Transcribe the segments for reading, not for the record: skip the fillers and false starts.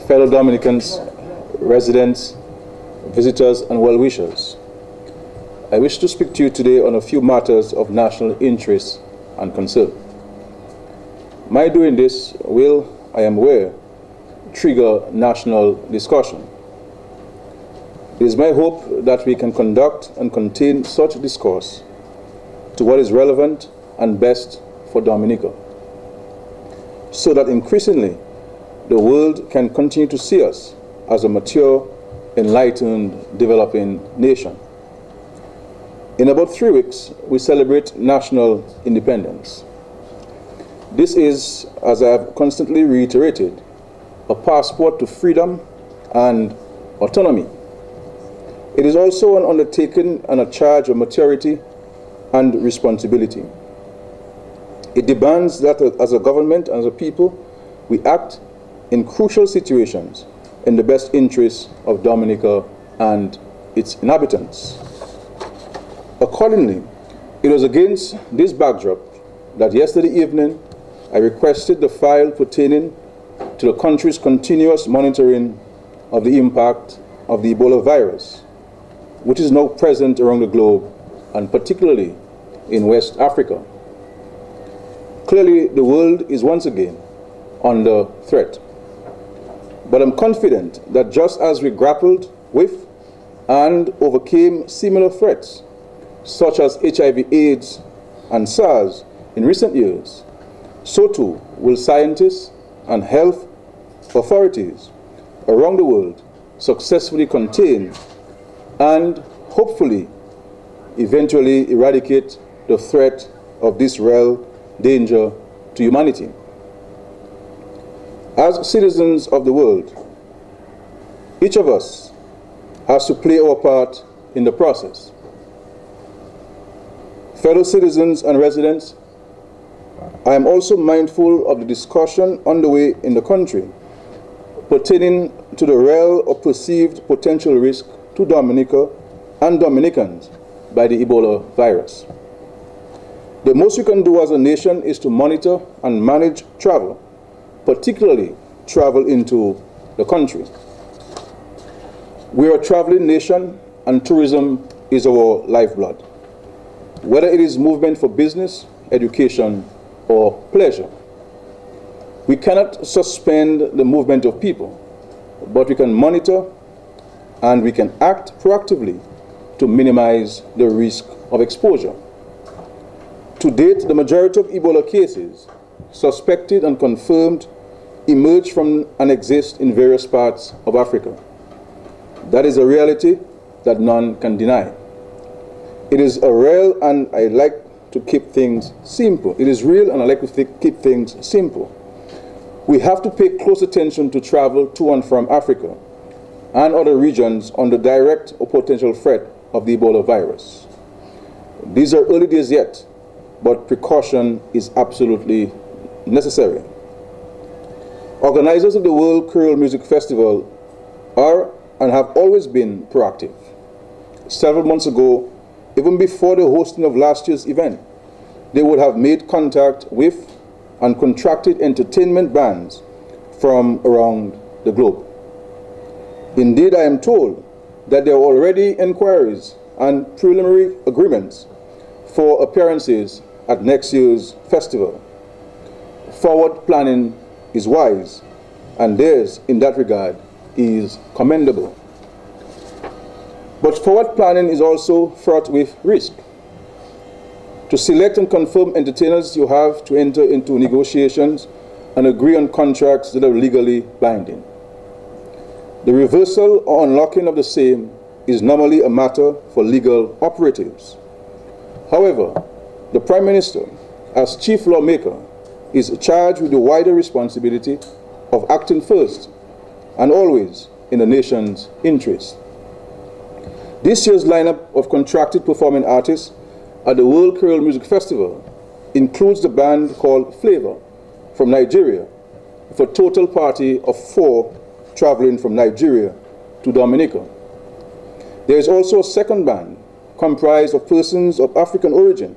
fellow Dominicans, residents, visitors, and well-wishers. I wish to speak to you today on a few matters of national interest and concern. My doing this will, I am aware, trigger national discussion. It is my hope that we can conduct and contain such discourse to what is relevant and best for Dominica, so that increasingly the world can continue to see us as a mature, enlightened, developing nation. In about 3 weeks, we celebrate national independence. This is, as I have constantly reiterated, a passport to freedom and autonomy. It is also an undertaking and a charge of maturity and responsibility. It demands that as a government and as a people, we act in crucial situations in the best interests of Dominica and its inhabitants. Accordingly, it was against this backdrop that yesterday evening I requested the file pertaining to the country's continuous monitoring of the impact of the Ebola virus, which is now present around the globe and particularly in West Africa. Clearly, the world is once again under threat. But I'm confident that just as we grappled with and overcame similar threats, such as HIV/AIDS and SARS in recent years, so too will scientists and health authorities around the world successfully contain and hopefully eventually eradicate the threat of this real danger to humanity. As citizens of the world, each of us has to play our part in the process. Fellow citizens and residents, I am also mindful of the discussion underway in the country pertaining to the real or perceived potential risk to Dominica and Dominicans by the Ebola virus. The most we can do as a nation is to monitor and manage travel, particularly travel into the country. We are a traveling nation and tourism is our lifeblood, whether it is movement for business, education, or pleasure. We cannot suspend the movement of people, but we can monitor and we can act proactively to minimize the risk of exposure. To date, the majority of Ebola cases, suspected and confirmed, emerge from and exist in various parts of Africa. That is a reality that none can deny. It is a real, and I like to keep things simple. It is real, and I like to keep things simple. We have to pay close attention to travel to and from Africa and other regions under direct or potential threat of the Ebola virus. These are early days yet, but precaution is absolutely necessary. Organizers of the World Creole Music Festival are and have always been proactive. Several months ago, even before the hosting of last year's event, they would have made contact with and contracted entertainment bands from around the globe. Indeed, I am told that there are already inquiries and preliminary agreements for appearances at next year's festival. Forward planning is wise, and theirs in that regard is commendable. But forward planning is also fraught with risk. To select and confirm entertainers, you have to enter into negotiations and agree on contracts that are legally binding. The reversal or unlocking of the same is normally a matter for legal operatives. However, the Prime Minister, as chief lawmaker, is charged with the wider responsibility of acting first and always in the nation's interest. This year's lineup of contracted performing artists at the World Creole Music Festival includes the band called Flavor from Nigeria, with a total party of 4 traveling from Nigeria to Dominica. There is also a second band comprised of persons of African origin,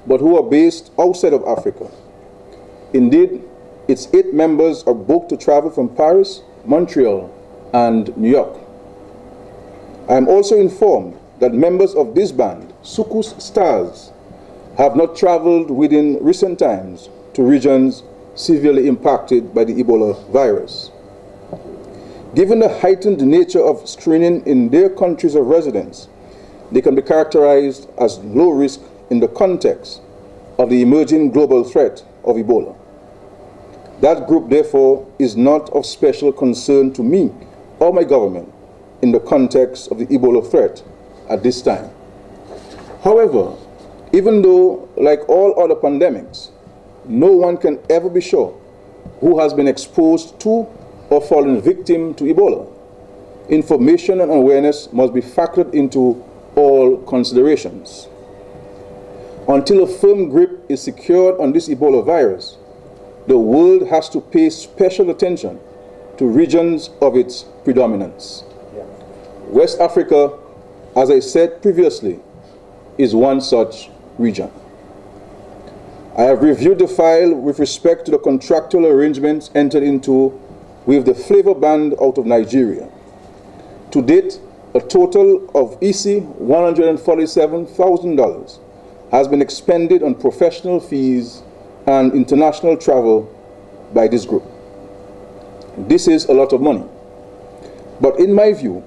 but who are based outside of Africa. Indeed, its 8 members are booked to travel from Paris Montreal, and New York. I am also informed that members of this band, Sukus Stars, have not traveled within recent times to regions severely impacted by the Ebola virus. Given the heightened nature of screening in their countries of residence, they can be characterized as low risk in the context of the emerging global threat of Ebola. That group, therefore, is not of special concern to me or my government in the context of the Ebola threat at this time. However, even though, like all other pandemics, no one can ever be sure who has been exposed to or fallen victim to Ebola, information and awareness must be factored into all considerations. Until a firm grip is secured on this Ebola virus, the world has to pay special attention to regions of its predominance. West Africa, as I said previously, is one such region. I have reviewed the file with respect to the contractual arrangements entered into with the Flavor Band out of Nigeria. To date, a total of EC $147,000 has been expended on professional fees and international travel by this group. This is a lot of money, but in my view,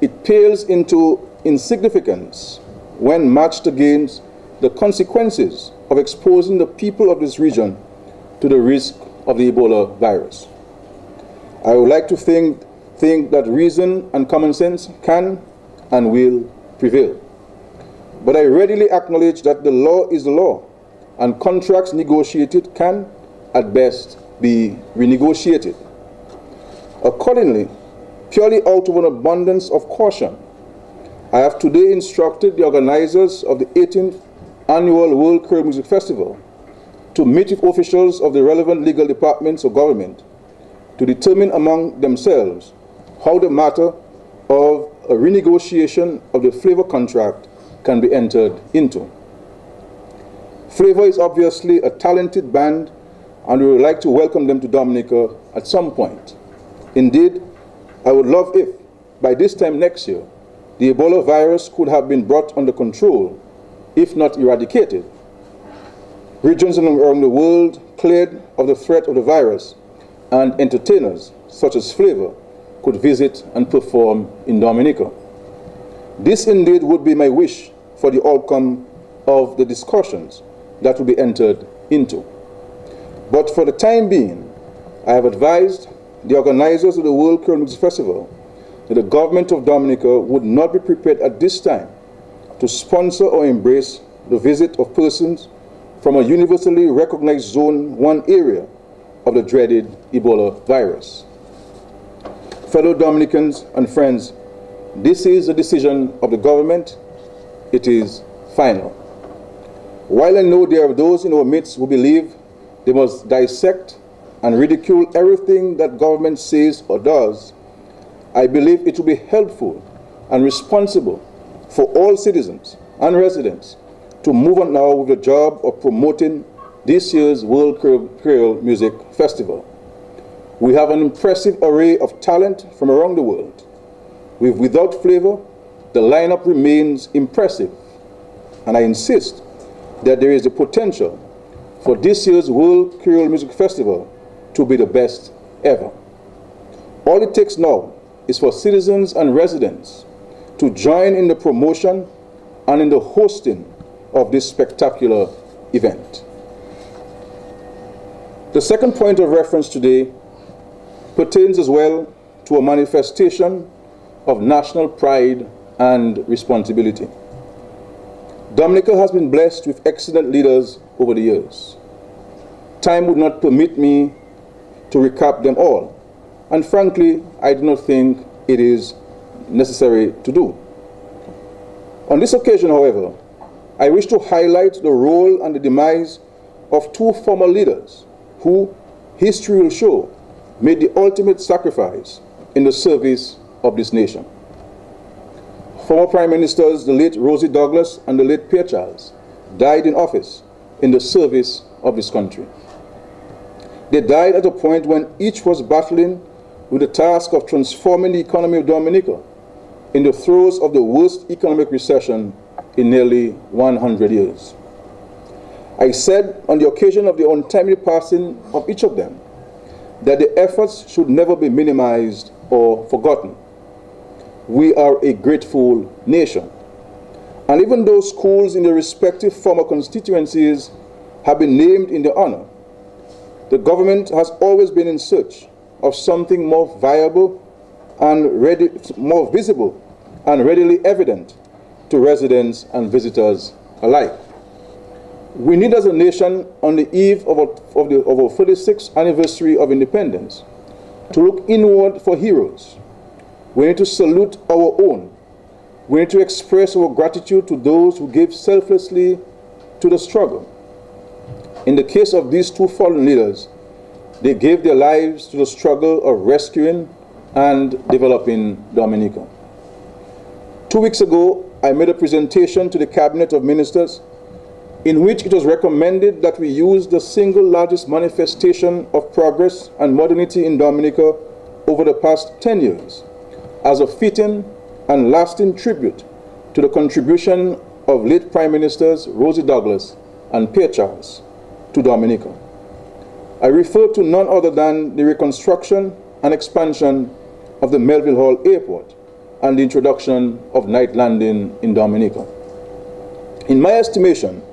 it pales into insignificance when matched against the consequences of exposing the people of this region to the risk of the Ebola virus. I would like to think that reason and common sense can and will prevail. But I readily acknowledge that the law is the law, and contracts negotiated can, at best, be renegotiated. Accordingly, purely out of an abundance of caution, I have today instructed the organizers of the 18th Annual World Creole Music Festival to meet with officials of the relevant legal departments of government to determine among themselves how the matter of a renegotiation of the Flavor contract can be entered into. Flavor is obviously a talented band, and we would like to welcome them to Dominica at some point. Indeed, I would love if, by this time next year, the Ebola virus could have been brought under control, if not eradicated. Regions around the world cleared of the threat of the virus, and entertainers, such as Flavor, could visit and perform in Dominica. This indeed would be my wish for the outcome of the discussions that will be entered into. But for the time being, I have advised the organizers of the World Creole Music Festival that the government of Dominica would not be prepared at this time to sponsor or embrace the visit of persons from a universally recognized Zone 1 area of the dreaded Ebola virus. Fellow Dominicans and friends, this is the decision of the government. It is final. While I know there are those in our midst who believe they must dissect and ridicule everything that government says or does, I believe it will be helpful and responsible for all citizens and residents to move on now with the job of promoting this year's World Creole Music Festival. We have an impressive array of talent from around the world. Without Flavor, the lineup remains impressive, and I insist that there is the potential for this year's World Creole Music Festival to be the best ever. All it takes now is for citizens and residents to join in the promotion and in the hosting of this spectacular event. The second point of reference today pertains as well to a manifestation of national pride and responsibility. Dominica has been blessed with excellent leaders over the years. Time would not permit me to recap them all, and frankly, I do not think it is necessary to do. On this occasion, however, I wish to highlight the role and the demise of two former leaders who, history will show, made the ultimate sacrifice in the service of this nation. Former Prime Ministers, the late Rosie Douglas and the late Pierre Charles, died in office in the service of this country. They died at a point when each was battling with the task of transforming the economy of Dominica in the throes of the worst economic recession in nearly 100 years. I said on the occasion of the untimely passing of each of them that the efforts should never be minimized or forgotten. We are a grateful nation. And even though schools in their respective former constituencies have been named in their honor, the government has always been in search of something more viable and more visible and readily evident to residents and visitors alike. We need, as a nation, on the eve of our 46th anniversary of independence, to look inward for heroes. We need to salute our own. We need to express our gratitude to those who gave selflessly to the struggle. In the case of these two fallen leaders, they gave their lives to the struggle of rescuing and developing Dominica. 2 weeks ago, I made a presentation to the Cabinet of Ministers in which it was recommended that we use the single largest manifestation of progress and modernity in Dominica over the past 10 years as a fitting and lasting tribute to the contribution of late Prime Ministers Rosie Douglas and Pierre Charles to Dominica. I refer to none other than the reconstruction and expansion of the Melville Hall Airport and the introduction of night landing in Dominica. In my estimation,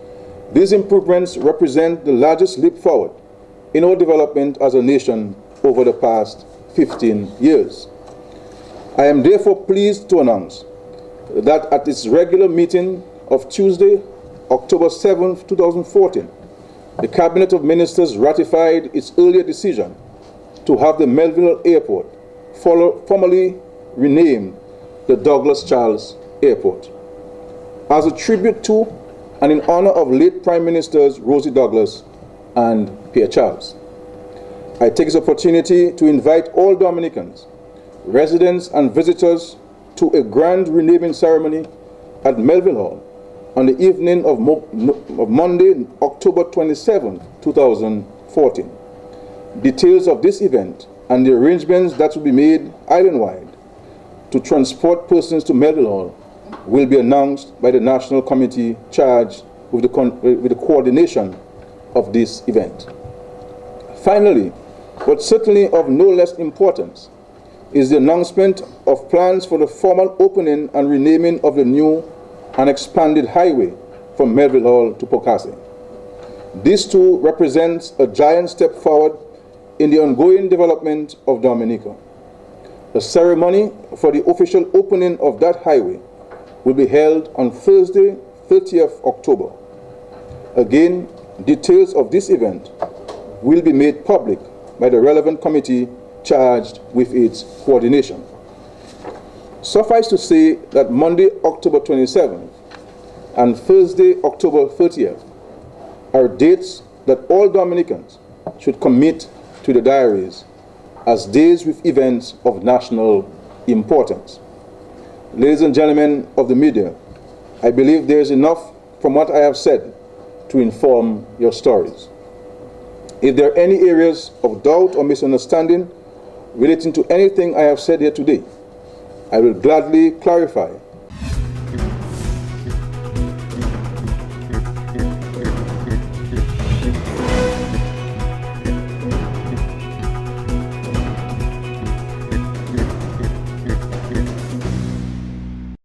these improvements represent the largest leap forward in our development as a nation over the past 15 years. I am therefore pleased to announce that at its regular meeting of Tuesday, October 7, 2014, the Cabinet of Ministers ratified its earlier decision to have the Melville Airport formally renamed the Douglas Charles Airport. As a tribute to and in honor of late Prime Ministers Rosie Douglas and Pierre Charles, I take this opportunity to invite all Dominicans, residents and visitors to a grand renaming ceremony at Melville Hall on the evening of Monday, October 27, 2014. Details of this event and the arrangements that will be made island-wide to transport persons to Melville Hall will be announced by the National Committee charged with the coordination of this event. Finally, but certainly of no less importance, is the announcement of plans for the formal opening and renaming of the new and expanded highway from Melville Hall to Pocassing. This too represents a giant step forward in the ongoing development of Dominica. The ceremony for the official opening of that highway will be held on Thursday, 30th October. Again, details of this event will be made public by the relevant committee charged with its coordination. Suffice to say that Monday, October 27th and Thursday, October 30th are dates that all Dominicans should commit to the diaries as days with events of national importance. Ladies and gentlemen of the media, I believe there is enough from what I have said to inform your stories. If there are any areas of doubt or misunderstanding relating to anything I have said here today, I will gladly clarify